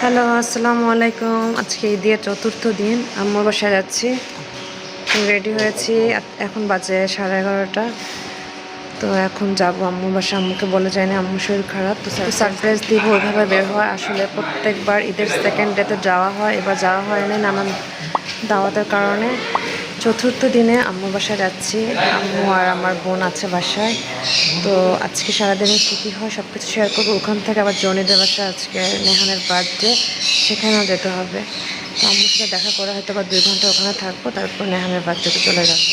Hello, আসসালামু আলাইকুম। আজকে ঈদের চতুর্থ দিন। আম্মুর বাসায় যাচ্ছি। রেডি হয়েছি। এখন বাজে 11:30। তো এখন যাবো আম্মুর বাসায়। আম্মুকে বলে যায়নি, আম্মুর শরীর খারাপ। তো সারপ্রাইজ দিব। ওইভাবে বের হয়। আসলে প্রত্যেকবার ঈদের সেকেন্ড ডেতে যাওয়া হয়, এবার যাওয়া হয়নি নানান দাওয়াতের কারণে। চতুর্থ দিনে আম্মুর বাসায় যাচ্ছি। আম্মু আর আমার বোন আছে বাসায়। তো আজকে সারাদিনে কী হয় সব কিছু শেয়ার করবো। ওখান থেকে আবার জনিদের বাসায় আজকে নেহানের বার্থডে, সেখানেও যেতে হবে। তো আম্মুর সাথে দেখা করে হয়তো বা 2 ঘন্টা ওখানে থাকবো, তারপর নেহানের বার্থডেতে চলে যাবো।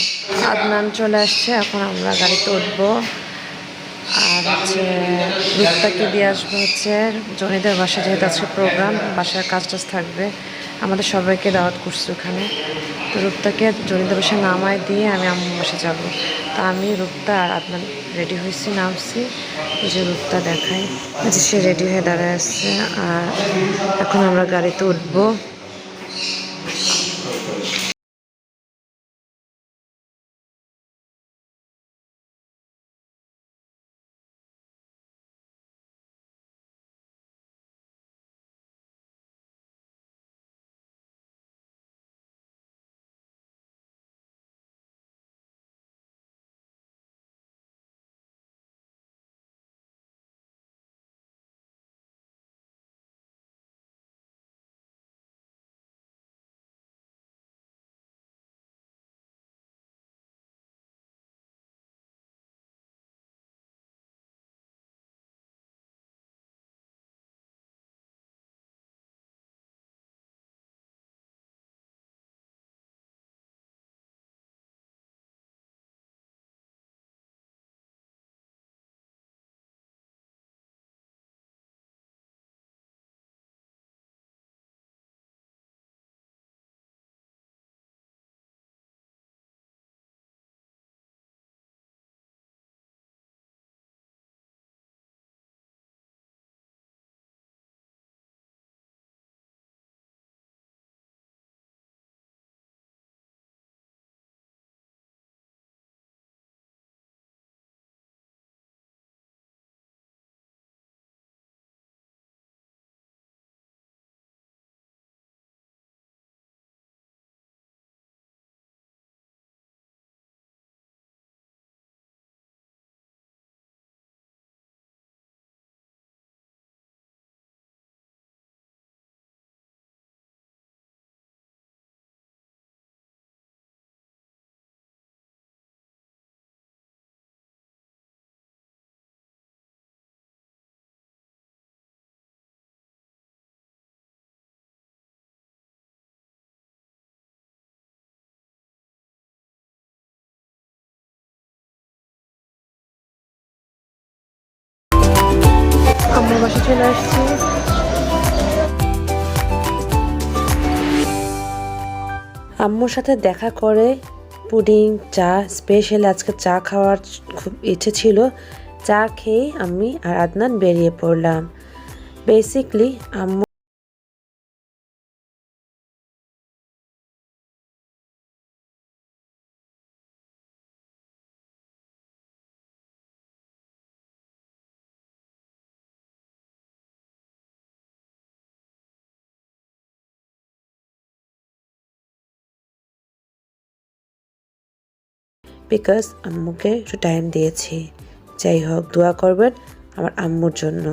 আদনান চলে আসছে, এখন আমরা গাড়িতে উঠবো। আর রূপটাকে দিয়ে আসবো জনিদের বাসায়, যেহেতু আজকে প্রোগ্রাম, বাসার কাজ টাজ থাকবে। আমাদের সবাইকে দাওয়াত করছে ওখানে। তো রূপটাকে জনিদের বাসায় নামায় দিয়ে আমি আম্মুর বাসায় যাবো। তো আমি, রূপটা আর আদনান রেডি হয়েছি, নামছি। এই যে রূপটা দেখাই, যে সে রেডি হয়ে দাঁড়ায় আসছে। আর এখন আমরা গাড়িতে উঠবো। আম্মুর বাসায় চলে আসছি। আম্মুর সাথে দেখা করে পুডিং, চা, স্পেশালি আজকে চা খাওয়ার খুব ইচ্ছে ছিল। চা খেয়ে আমি আর আদনান বেরিয়ে পড়লাম। বেসিকলি আম্মু বিকজ আম্মুকে একটু টাইম দিয়েছি। যাই হোক, দোয়া করবেন আমার আম্মুর জন্য।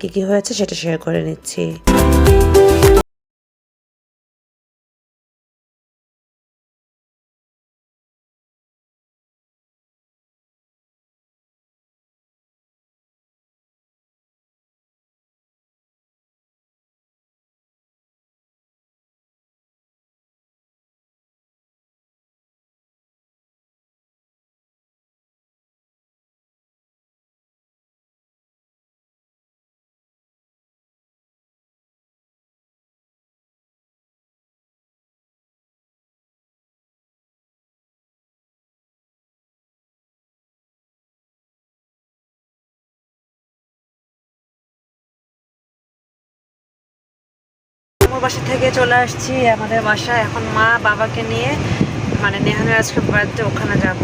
কি কি হয়েছে সেটা শেয়ার করে নিচ্ছি। আম্মুর বাসা থেকে চলে আসছি আমাদের বাসায়। এখন মা বাবাকে নিয়ে মানে নেহানের আজকে বাড়িতে ওখানে যাব।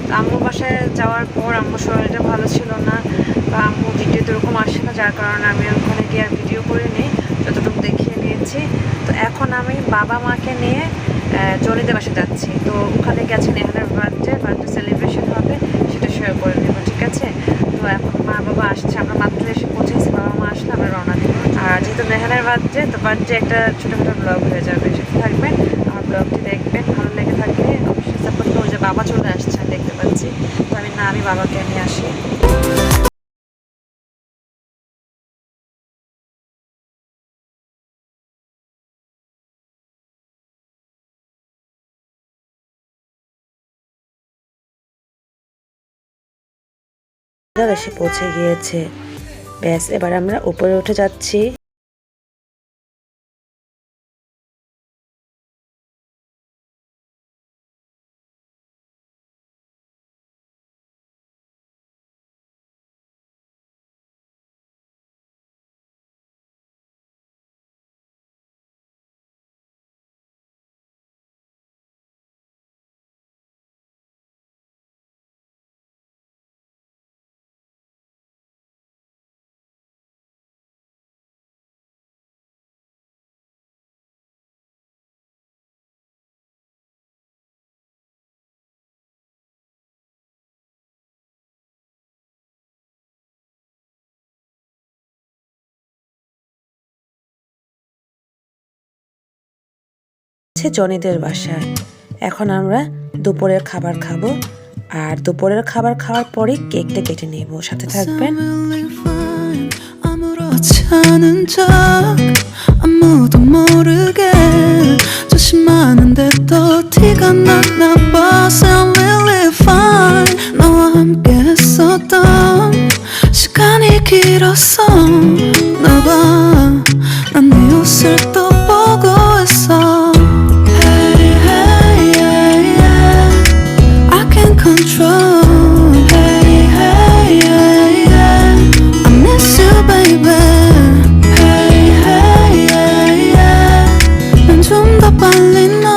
তো আম্মুর বাসায় যাওয়ার পর আম্মুর শরীরটা ভালো ছিল না বা আম্মু ভিডিওতে ওরকম আসে না, যার কারণে আমি ওখানে গিয়ে আর ভিডিও করিনি, যতটুকু দেখিয়ে নিয়েছি। তো এখন আমি বাবা মাকে নিয়ে জনিদের বাসায় যাচ্ছি। তো ওখানে গেছে নেহানের বার্থডে সেলিব্রেশন হবে, সেটা শেয়ার করে নেবো, ঠিক আছে? তো এখন মা বাবা আসছে, আমরা মাত্র এসে পৌঁছেছি, বাবা মা আসলে আমরা রওনা দেবো। আর যেহেতু নেহানের বার্থডে, তো বার্থডে একটা ছোটোখাটো ব্লগ হয়ে যাবে, সেটা থাকবেন। আমার ব্লগটি দেখবেন, ভালো লেগে থাকলে অবশ্যই সাপোর্ট করবো। যে বাবা চলে আসছে আমি দেখতে পাচ্ছি, তো আমি বাবাকে নিয়ে আসি। এসে পৌঁছে গিয়েছে, ব্যাস এবার আমরা উপরে উঠে যাচ্ছি। জনিদের বাসায় এখন আমরা দুপুরের খাবার খাবো, আর দুপুরের খাবার খাওয়ার পরে কেকটা কেটে নেব, সাথে থাকবেন। 아무도 모르게 조심하는데 또 티가 났나 봐. Sound really fine. 너와 함께 했었던 시간이 길었어. 너 봐, 난 네 옷을 또 보고 있어. Hey, hey, yeah, yeah. I can't control. Hey, hey, yeah, yeah. I miss you, baby. 빨리 널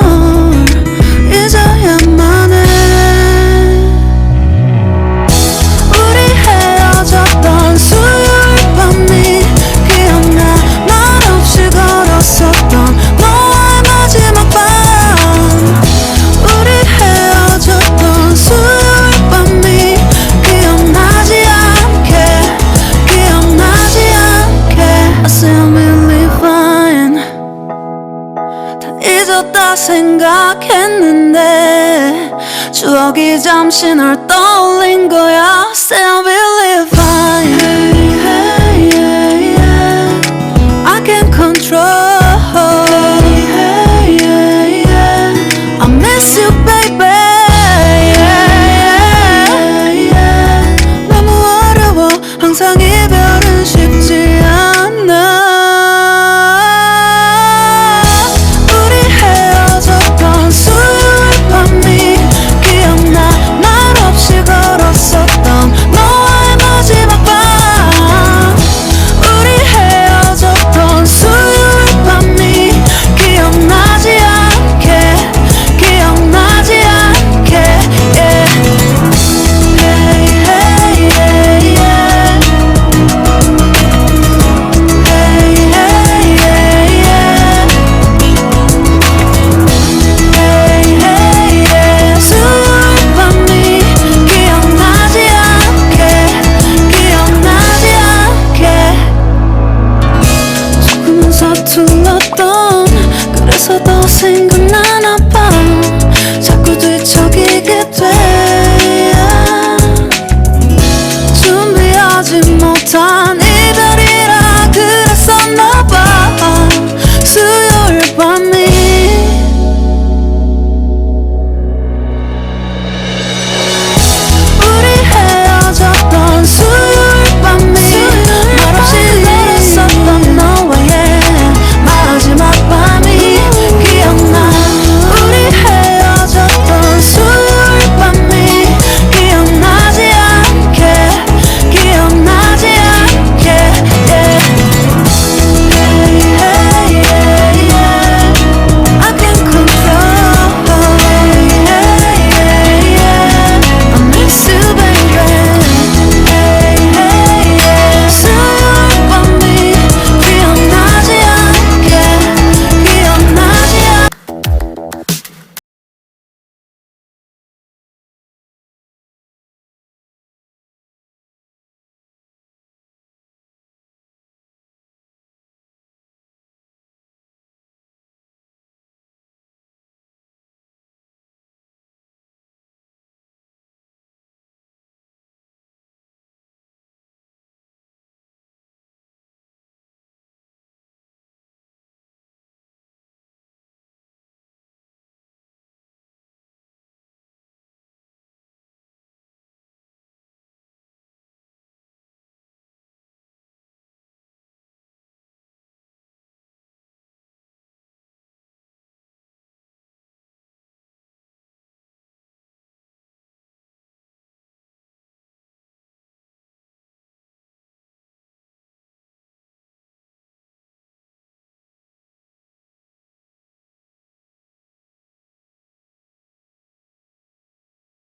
잊어야만 해. 우리 헤어졌던 수요일 밤이 기억나. 말없이 걸었었던 너와의 마지막 밤. 우리 헤어졌던 수요일 밤이 기억나지 않게 I say I'm really fine. 잊었다 생각했는데 추억이 잠시 널 떠올린 거야. Say I'm really fine. Hey, hey, yeah, yeah. I can't control. Hey, hey, yeah, yeah. I miss you, baby. Yeah, yeah, yeah. 너무 어려워. 항상 이별은 쉽지 않아. 그래서 더 생각나나 봐. 자꾸 뒤척이게 돼. 준비하지 못한 이별이라 그랬었나 봐. 수요일 밤이 우리 헤어졌던 수요일 밤이 말없이 걸었었던 너와의 마지막 밤이 기억나. 우리 헤어졌던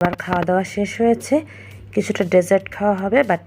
আবার খাওয়া দাওয়া শেষ হয়েছে, কিছুটা dessert খাওয়া হবে, but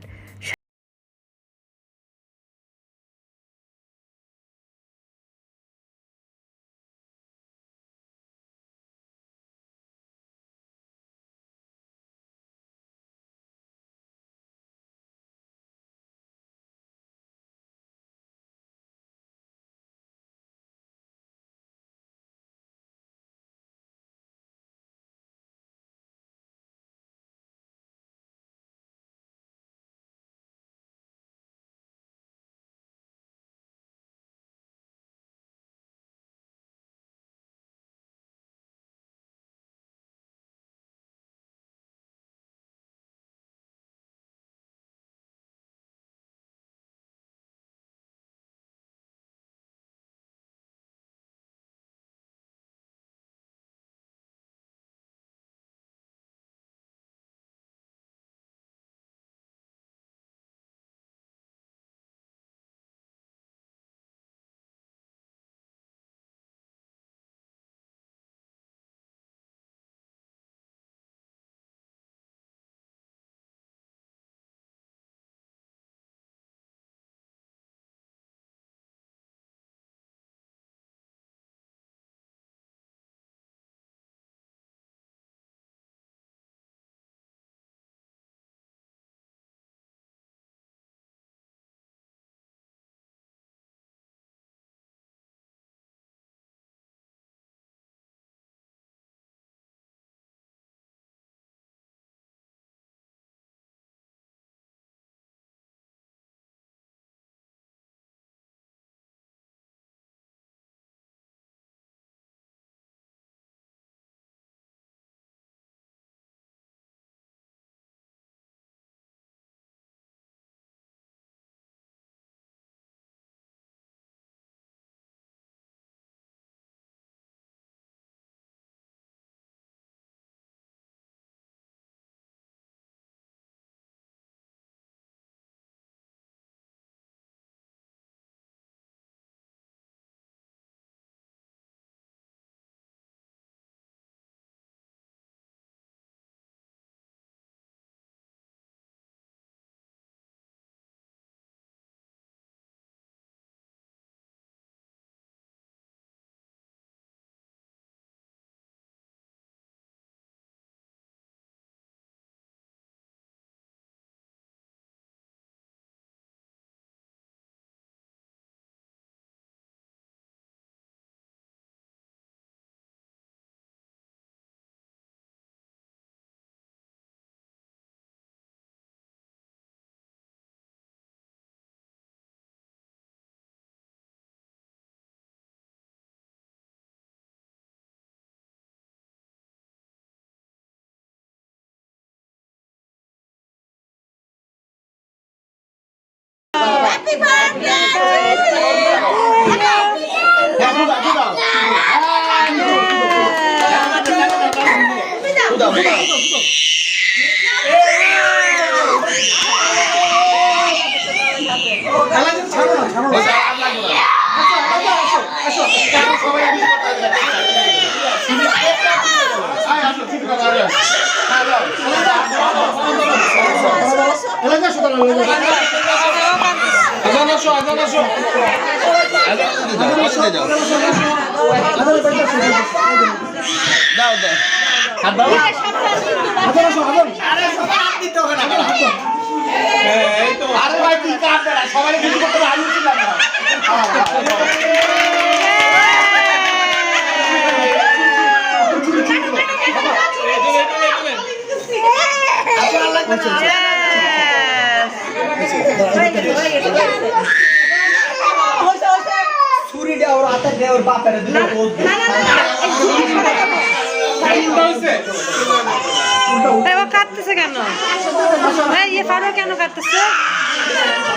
Happy কাটতেছে কেন? ইয়ে ফারো কেন কাটতেছে?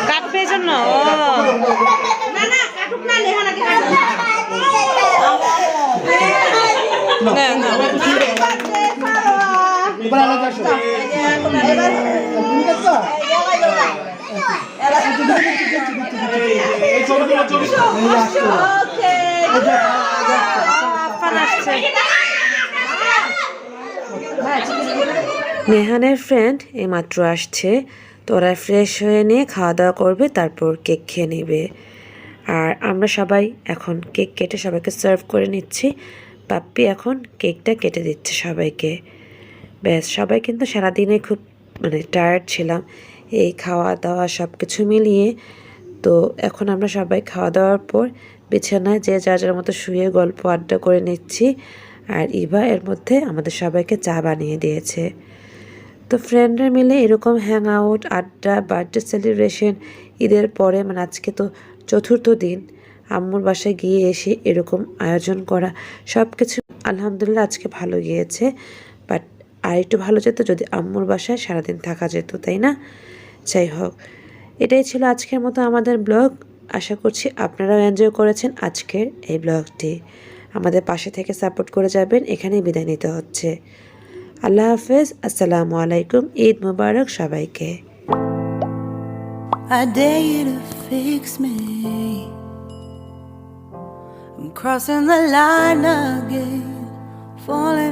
কাটবে এই জন্য। আসছে নেহানের ফ্রেন্ড এইমাত্র আসছে, তো ওরা ফ্রেশ হয়ে নিয়ে খাওয়া দাওয়া করবে, তারপর কেক খেয়ে নেবে। আর আমরা সবাই এখন কেক কেটে সবাইকে সার্ভ করে নিচ্ছি। পাপ্পি এখন কেকটা কেটে দিচ্ছে সবাইকে। ব্যাস, সবাই কিন্তু সারাদিনে খুব টায়ার্ড ছিলাম এই খাওয়া দাওয়া সব কিছু মিলিয়ে। তো এখন আমরা সবাই খাওয়া দাওয়ার পর বিছানায় যে যার যার মতো শুয়ে গল্প আড্ডা করে নিচ্ছি। আর ইভা এর মধ্যে আমাদের সবাইকে চা বানিয়ে দিয়েছে। তো ফ্রেন্ডরা মিলে এরকম হ্যাং আউট, আড্ডা, বার্থডে সেলিব্রেশন, ঈদের পরে আজকে তো চতুর্থ দিন আম্মুর বাসায় গিয়ে এসে এরকম আয়োজন করা, সব কিছু আলহামদুলিল্লাহ আজকে ভালো গিয়েছে। বাট আর একটু ভালো যেত যদি আম্মুর বাসায় সারাদিন থাকা যেত, তাই না? যাই হোক, এটাই ছিল আজকের মতো আমাদের ব্লগ। আশা করছি আপনারাও এনজয় করেছেন আজকের এই ব্লগটি। আমাদের পাশে থেকে সাপোর্ট করে যাবেন। এখানেই বিদায় নিতে হচ্ছে। আল্লাহ হাফেজ, আসসালামু আলাইকুম, ঈদ মুবারক সবাইকে। I dare you to fix me. I'm crossing the line again, falling